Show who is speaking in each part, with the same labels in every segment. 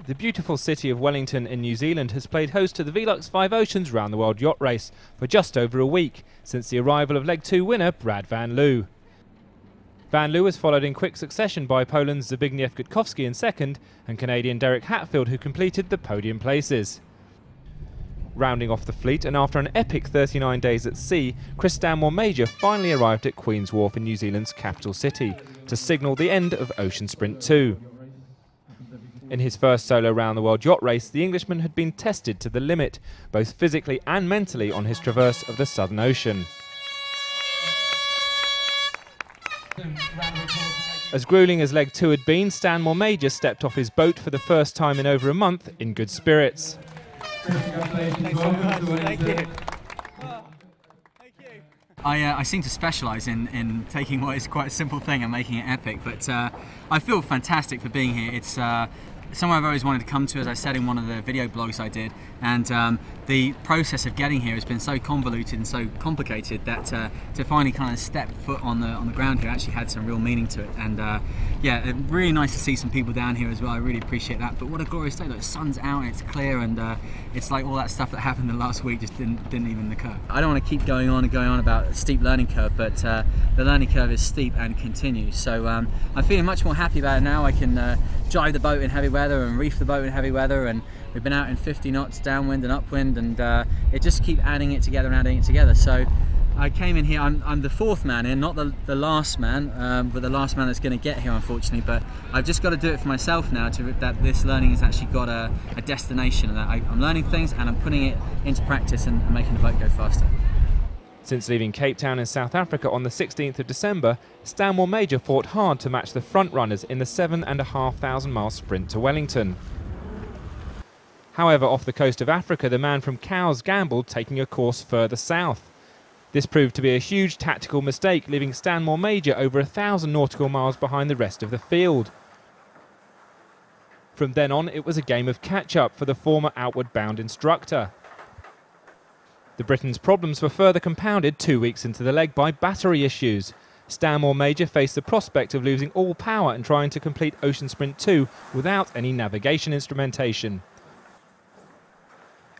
Speaker 1: The beautiful city of Wellington in New Zealand has played host to the Velux 5 Oceans Round the World Yacht Race for just over a week since the arrival of Leg 2 winner Brad Van Loo. Van Loo was followed in quick succession by Poland's Zbigniew Gutkowski in second and Canadian Derek Hatfield, who completed the podium places. Rounding off the fleet, and after an epic 39 days at sea, Chris Stanmore Major finally arrived at Queen's Wharf in New Zealand's capital city to signal the end of Ocean Sprint 2. In his first solo round-the-world yacht race, the Englishman had been tested to the limit, both physically and mentally, on his traverse of the Southern Ocean. As gruelling as Leg 2 had been, Stanmore Major stepped off his boat for the first time in over a month in good spirits.
Speaker 2: I seem to specialise in taking what is quite a simple thing and making it epic, but I feel fantastic for being here. It's somewhere I've always wanted to come to, as I said in one of the video blogs I did, and the process of getting here has been so convoluted and so complicated that to finally kind of step foot on the ground here actually had some real meaning to it. And yeah, really nice to see some people down here as well. I really appreciate that. But what a glorious day! Like, the sun's out and it's clear, and it's like all that stuff that happened the last week just didn't even occur. I don't want to keep going on about a steep learning curve, but the learning curve is steep and continues. So I'm feeling much more happy about it now. I can drive the boat in heavy weather and reef the boat in heavy weather, and we've been out in 50 knots downwind and upwind, and it just keeps adding it together and adding it together. So I came in here, I'm the fourth man in, not the last man, but the last man that's going to get here, unfortunately. But I've just got to do it for myself now, that this learning has actually got a destination, and that I'm learning things and I'm putting it into practice and making the boat go faster.
Speaker 1: Since leaving Cape Town in South Africa on the 16th of December, Stanmore Major fought hard to match the front runners in the 7,500 mile sprint to Wellington. However, off the coast of Africa, the man from Cowes gambled taking a course further south. This proved to be a huge tactical mistake, leaving Stanmore Major over 1,000 nautical miles behind the rest of the field. From then on, it was a game of catch-up for the former outward-bound instructor. The Britain's problems were further compounded 2 weeks into the leg by battery issues. Stanmore Major faced the prospect of losing all power and trying to complete Ocean Sprint 2 without any navigation instrumentation.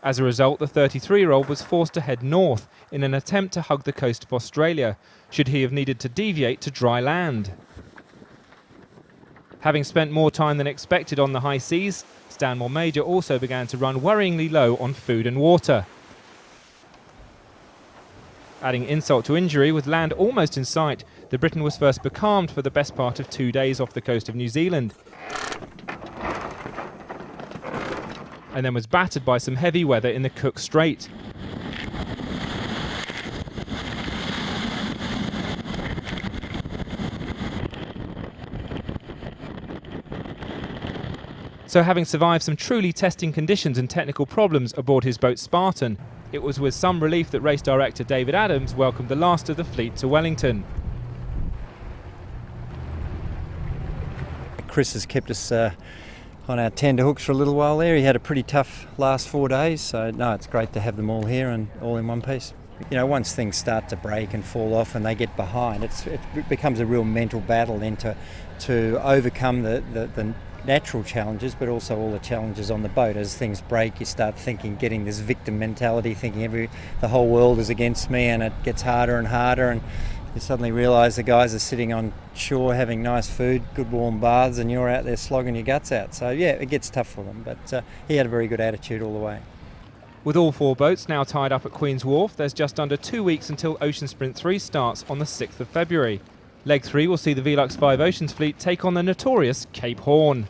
Speaker 1: As a result, the 33-year-old was forced to head north in an attempt to hug the coast of Australia, should he have needed to deviate to dry land. Having spent more time than expected on the high seas, Stanmore Major also began to run worryingly low on food and water. Adding insult to injury, with land almost in sight, the Briton was first becalmed for the best part of 2 days off the coast of New Zealand, and then was battered by some heavy weather in the Cook Strait. So, having survived some truly testing conditions and technical problems aboard his boat Spartan, it was with some relief that race director David Adams welcomed the last of the fleet to Wellington.
Speaker 3: Chris has kept us on our tender hooks for a little while there. He had a pretty tough last 4 days, so no, it's great to have them all here and all in one piece. You know, once things start to break and fall off and they get behind, it becomes a real mental battle then to overcome the natural challenges, but also all the challenges on the boat. As things break, you start thinking, getting this victim mentality, thinking the whole world is against me, and it gets harder and harder, and you suddenly realise the guys are sitting on shore having nice food, good warm baths, and you're out there slogging your guts out. So yeah, it gets tough for them, but he had a very good attitude all the way.
Speaker 1: With all 4 boats now tied up at Queen's Wharf, there's just under 2 weeks until Ocean Sprint 3 starts on the 6th of February. Leg 3 will see the Velux 5 Oceans fleet take on the notorious Cape Horn.